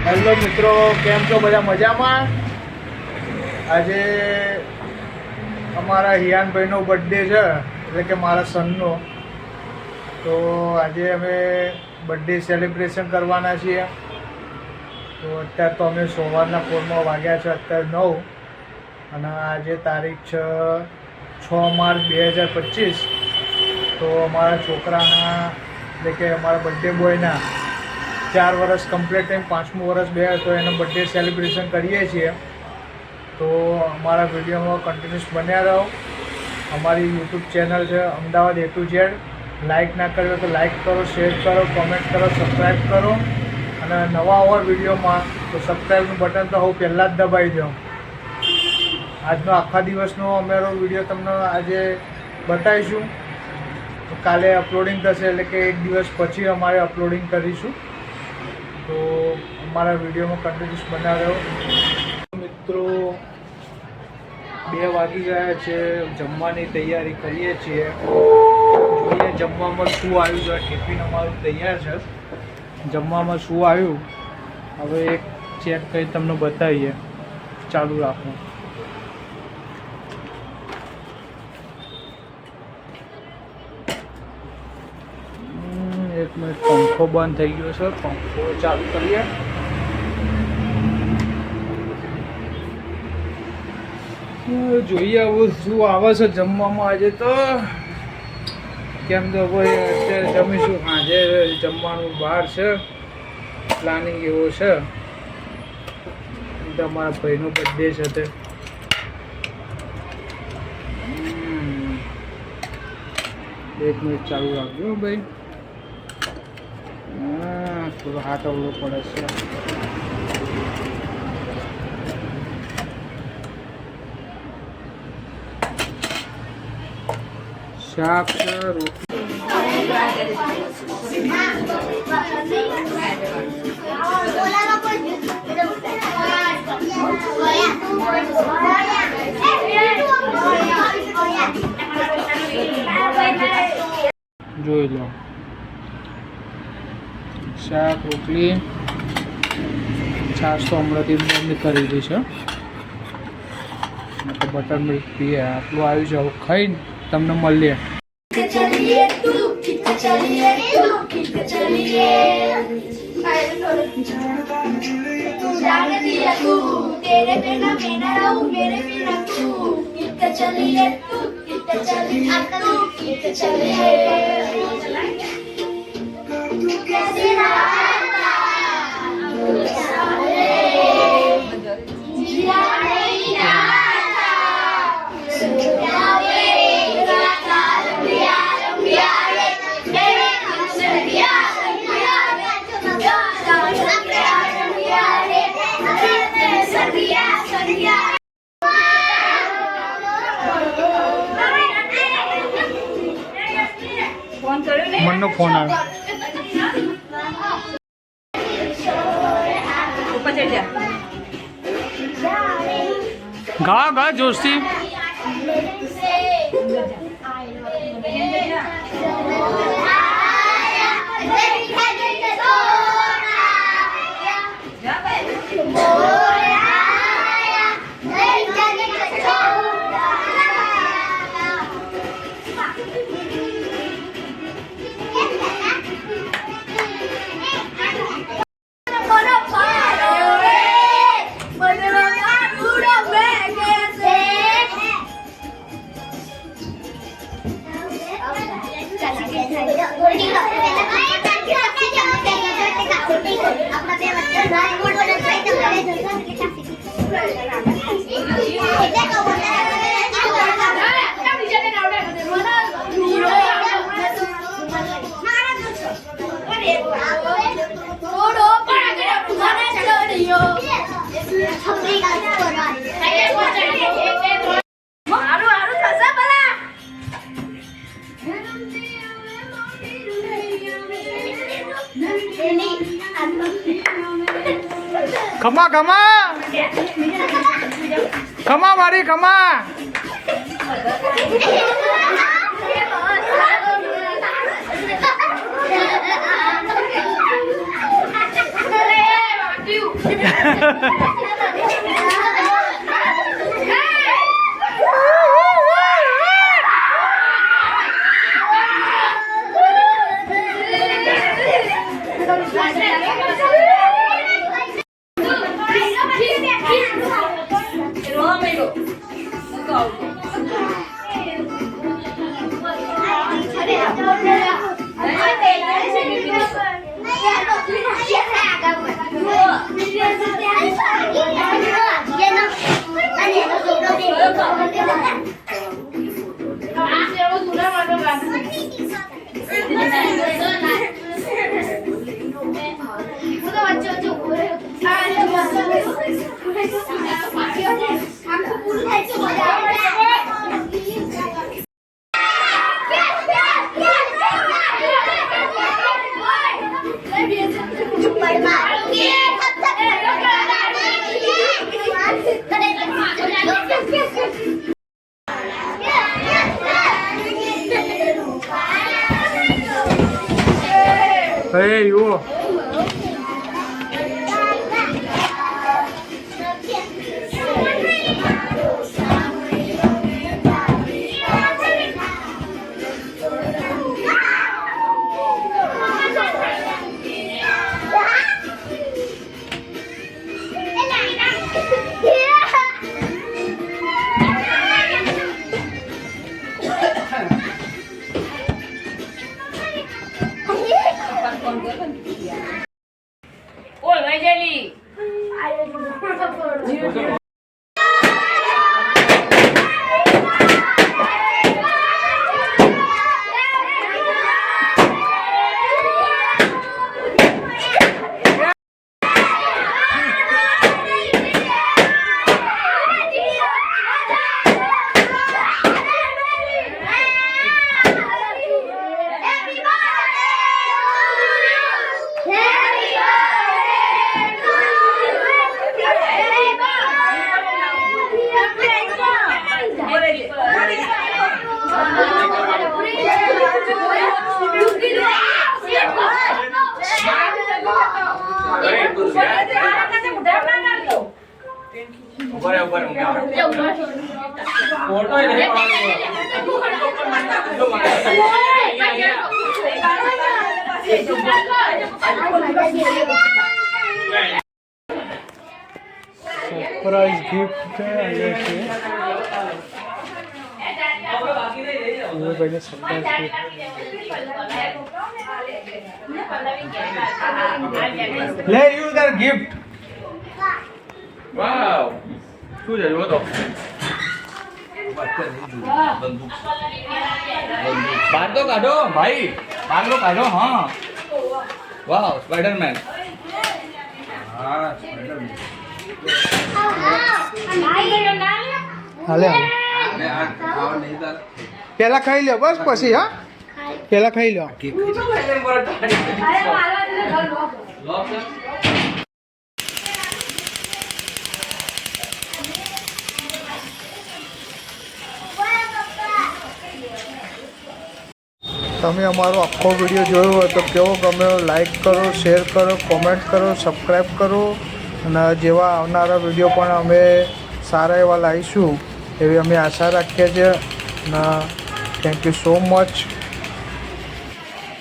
Hello મિત્રો, કેમ છો? બધા મજામાં? આજે અમારા હિયાનભાઈનો બર્થડે છે, એટલે કે મારા સનનો. તો આજે અમે બર્થડે સેલિબ્રેશન કરવાના છીએ. તો અત્યારે તો અમે સવારના પોરમાં વાગ્યા છે, અત્યારે 9, અને આજે તારીખ છે 6 માર્ચ 2025. તો અમારા છોકરાના એટલે કે અમારા બર્થડે બોયના 4 વર્ષ કમ્પ્લીટ થઈને 5મું વર્ષ બે તો એનો બર્થડે સેલિબ્રેશન કરીએ છીએ. તો અમારા વિડીયોમાં કન્ટિન્યુઅસ બન્યા રહો. અમારી યુટ્યુબ ચેનલ છે Ahmedabad A to Z. Like ના કર્યો તો લાઇક કરો, શેર કરો, કોમેન્ટ કરો, સબસ્ક્રાઈબ કરો. અને નવા ઓવર વિડીયોમાં તો સબસ્ક્રાઈબનું બટન તો હું પહેલાં જ દબાવી દઉં. આજનો આખા દિવસનો અમારો વિડીયો તમને આજે બતાવીશું. તો કાલે અપલોડિંગ થશે, એટલે કે એક દિવસ પછી અમારે અપલોડિંગ કરીશું. તો અમારા વિડીયોમાં કન્ટિન્યુઅસ બના રહ્યો. મિત્રો, 2 વાગી ગયા છે, જમવાની તૈયારી કરીએ છીએ. જોઈએ જમવામાં શું આવ્યું છે. ટિફિન અમારું તૈયાર છે. જમવામાં શું આવ્યું હવે એક ચેક કરી તમને બતાવીએ. ચાલુ રાખો. એક મિનિટ, પંખો બંધ થઈ ગયો છે, પંખો ચાલુ કરીએ. જોઈએ આવું શું આવે છે જમવામાં આજે. તો કેમ તો ભાઈ અત્યારે જમીશું, આજે જમવાનું બહાર છે, પ્લાનિંગ એવો છે. તમારા ભાઈનો બર્થડે છે તે એક મિનિટ ચાલુ રાખજો ભાઈ. થોડો હાથ અવળો પડે છે. શાક છે, જોઈ લો. શાક, રોટલી, છાશ તો હમણાંથી બંધ કરી દી છે. બટર મિલ્ક પીએ. આટલું આવ્યું છે, હવે ખાઈને તમને મળીએ. મનનો ફોન આવ્યો. ગા ગા જોશથી. ખમા ખમા ખમા મારી ખમા. you. Hey, you. Ôi, ngay Jelly. Surprise gift આવે છે ભાઈને સરપ્રાઈઝ ગિફ્ટ લે યુ ધર ગિફ્ટ વાવ શું છે જુઓ તો બહાર તો કાઢો ભાઈ બહાર તો કાઢો હા વાવ સ્પાઈડરમેન હા સ્પાઈડરમેન હાલે પેલા ખાઈ લ્યો બસ પછી હા પેલા ખાઈ લ્યો તમે અમારો આખો વિડીયો જોયો હોય તો કેવો ગમ્યો લાઈક કરો શેર કરો કોમેન્ટ કરો સબસ્ક્રાઈબ કરો અને જેવા આવનારા વિડીયો પણ અમે સારા એવા લાવીશું એવી અમે આશા રાખીએ છીએ અને થેન્ક યુ સો મચ